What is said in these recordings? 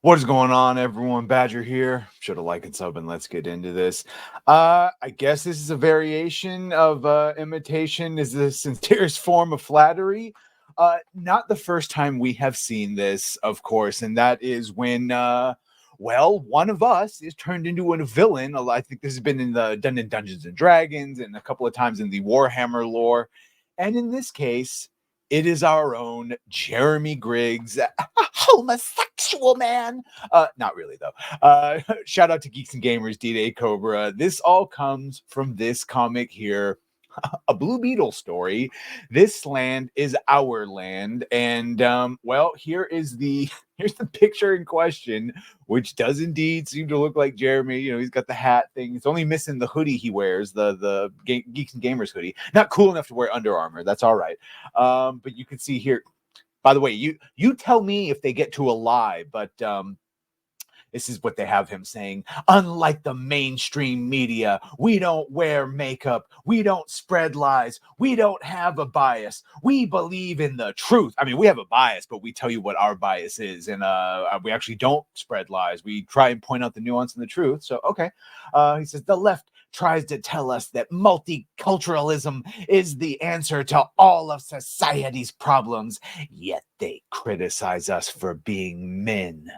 What is going on, everyone? Badger here. Should have liked and sub, and let's get into this. I guess this is a variation of imitation is the sincerest form of flattery. Not the first time we have seen this, of course, and that is when one of us is turned into a villain. I think this has been done in Dungeons and Dragons and a couple of times in the Warhammer lore. And in this case, it is our own Jeremy Griggs, a homosexual man. Not really, though. Shout out to Geeks and Gamers, DDayCobra. This all comes from this comic here, a Blue Beetle story. This land is our land, and here's the picture in question, which does indeed seem to look like Jeremy. You know, he's got the hat thing. It's only missing the hoodie he wears, the Geeks and Gamers hoodie. Not cool enough to wear Under Armour. That's all right. But you can see here. By the way, you tell me if they get to a lie, but this is what they have him saying. Unlike the mainstream media, we don't wear makeup. We don't spread lies. We don't have a bias. We believe in the truth. I mean, we have a bias, but we tell you what our bias is. And we actually don't spread lies. We try and point out the nuance and the truth. So, okay. He says, the left tries to tell us that multiculturalism is the answer to all of society's problems. Yet they criticize us for being men,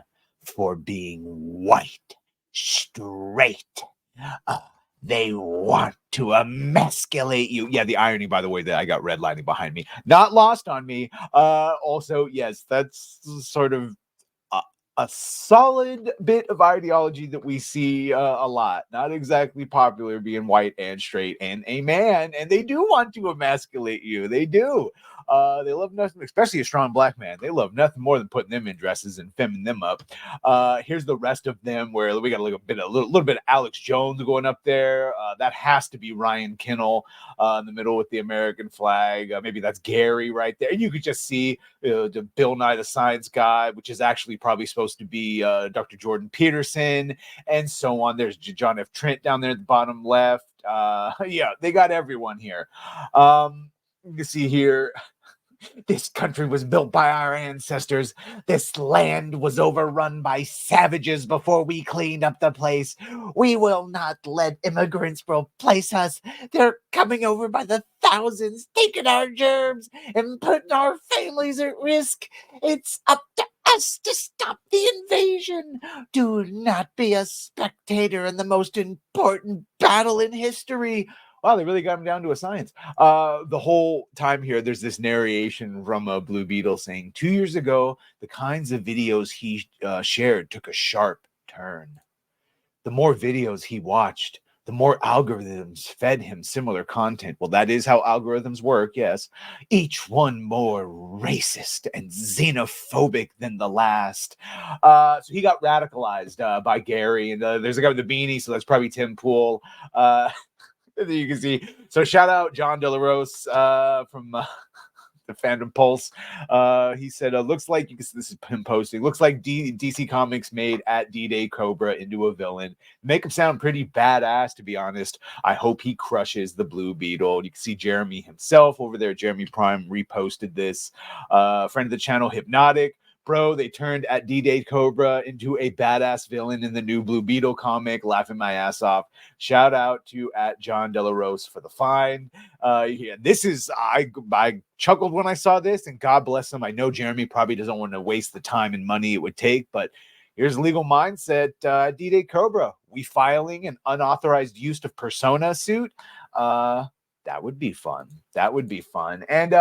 for being white, straight. They want to emasculate you. Yeah, the irony, by the way, that I got redlining behind me. Not lost on me. Also, yes, that's sort of a solid bit of ideology that we see a lot. Not exactly popular being white and straight and a man. And they do want to emasculate you. They do. They love nothing, especially a strong black man. They love nothing more than putting them in dresses and femming them up. Here's the rest of them, where we got a little bit of Alex Jones going up there. That has to be Ryan Kinnell in the middle with the American flag. Maybe that's Gary right there. And you could just see the Bill Nye the Science Guy, which is actually probably supposed to be Dr. Jordan Peterson, and so on. There's John F. Trent down there at the bottom left. Yeah, they got everyone here. You can see here, this country was built by our ancestors. This land was overrun by savages before we cleaned up the place. We will not let immigrants replace us. They're coming over by the thousands, taking our germs and putting our families at risk. It's up to us to stop the invasion. Do not be a spectator in the most important battle in history. Wow, they really got him down to a science. The whole time here, there's this narration from Blue Beetle saying, 2 years ago, the kinds of videos he shared took a sharp turn. The more videos he watched, the more algorithms fed him similar content. Well, that is how algorithms work, yes. Each one more racist and xenophobic than the last. So he got radicalized by Gary. And there's a guy with a beanie, so that's probably Tim Pool. You can see. So shout out John De La Rose from the Fandom Pulse. He said, looks like, you can see this is him posting, looks like DC Comics made at DDayCobra into a villain. Make him sound pretty badass, to be honest. I hope he crushes the Blue Beetle. You can see Jeremy himself over there. Jeremy Prime reposted this. Friend of the channel, Hypnotic. Bro, they turned at DDayCobra into a badass villain in the new Blue Beetle comic. Laughing my ass off. Shout out to at John De La Rose for the find. Yeah, this is, I chuckled when I saw this, and God bless him. I know Jeremy probably doesn't want to waste the time and money it would take, but here's legal mindset. DDayCobra, we filing an unauthorized use of persona suit. That would be fun. That would be fun. And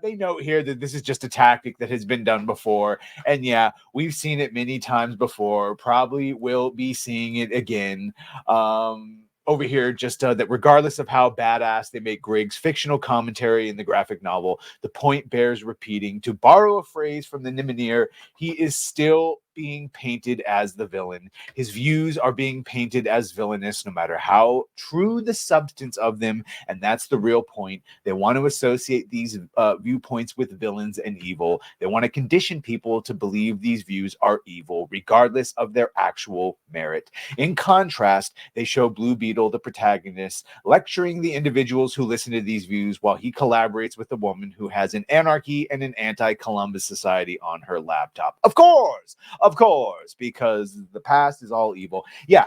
they note here that this is just a tactic that has been done before. And yeah, we've seen it many times before. Probably will be seeing it again. Over here, just that regardless of how badass they make Griggs' fictional commentary in the graphic novel, the point bears repeating. To borrow a phrase from the Nimonier, he is still being painted as the villain. His views are being painted as villainous, no matter how true the substance of them. And that's the real point. They want to associate these viewpoints with villains and evil. They want to condition people to believe these views are evil, regardless of their actual merit. In contrast, they show Blue Beetle, the protagonist, lecturing the individuals who listen to these views while he collaborates with a woman who has an anarchy and an anti-Columbus society on her laptop. Of course! Of course, because the past is all evil. Yeah.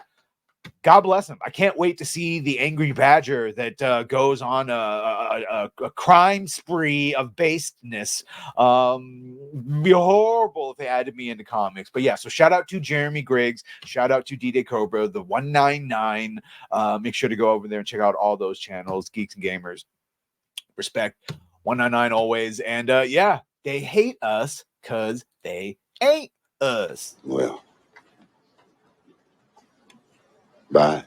God bless him. I can't wait to see the angry badger that goes on a crime spree of baseness. Be horrible if they added me into comics. But yeah, so shout out to Jeremy Griggs. Shout out to DDayCobra, the 199. Make sure to go over there and check out all those channels, Geeks and Gamers. Respect 199 always. And yeah, they hate us because they ain't us. Well, bye.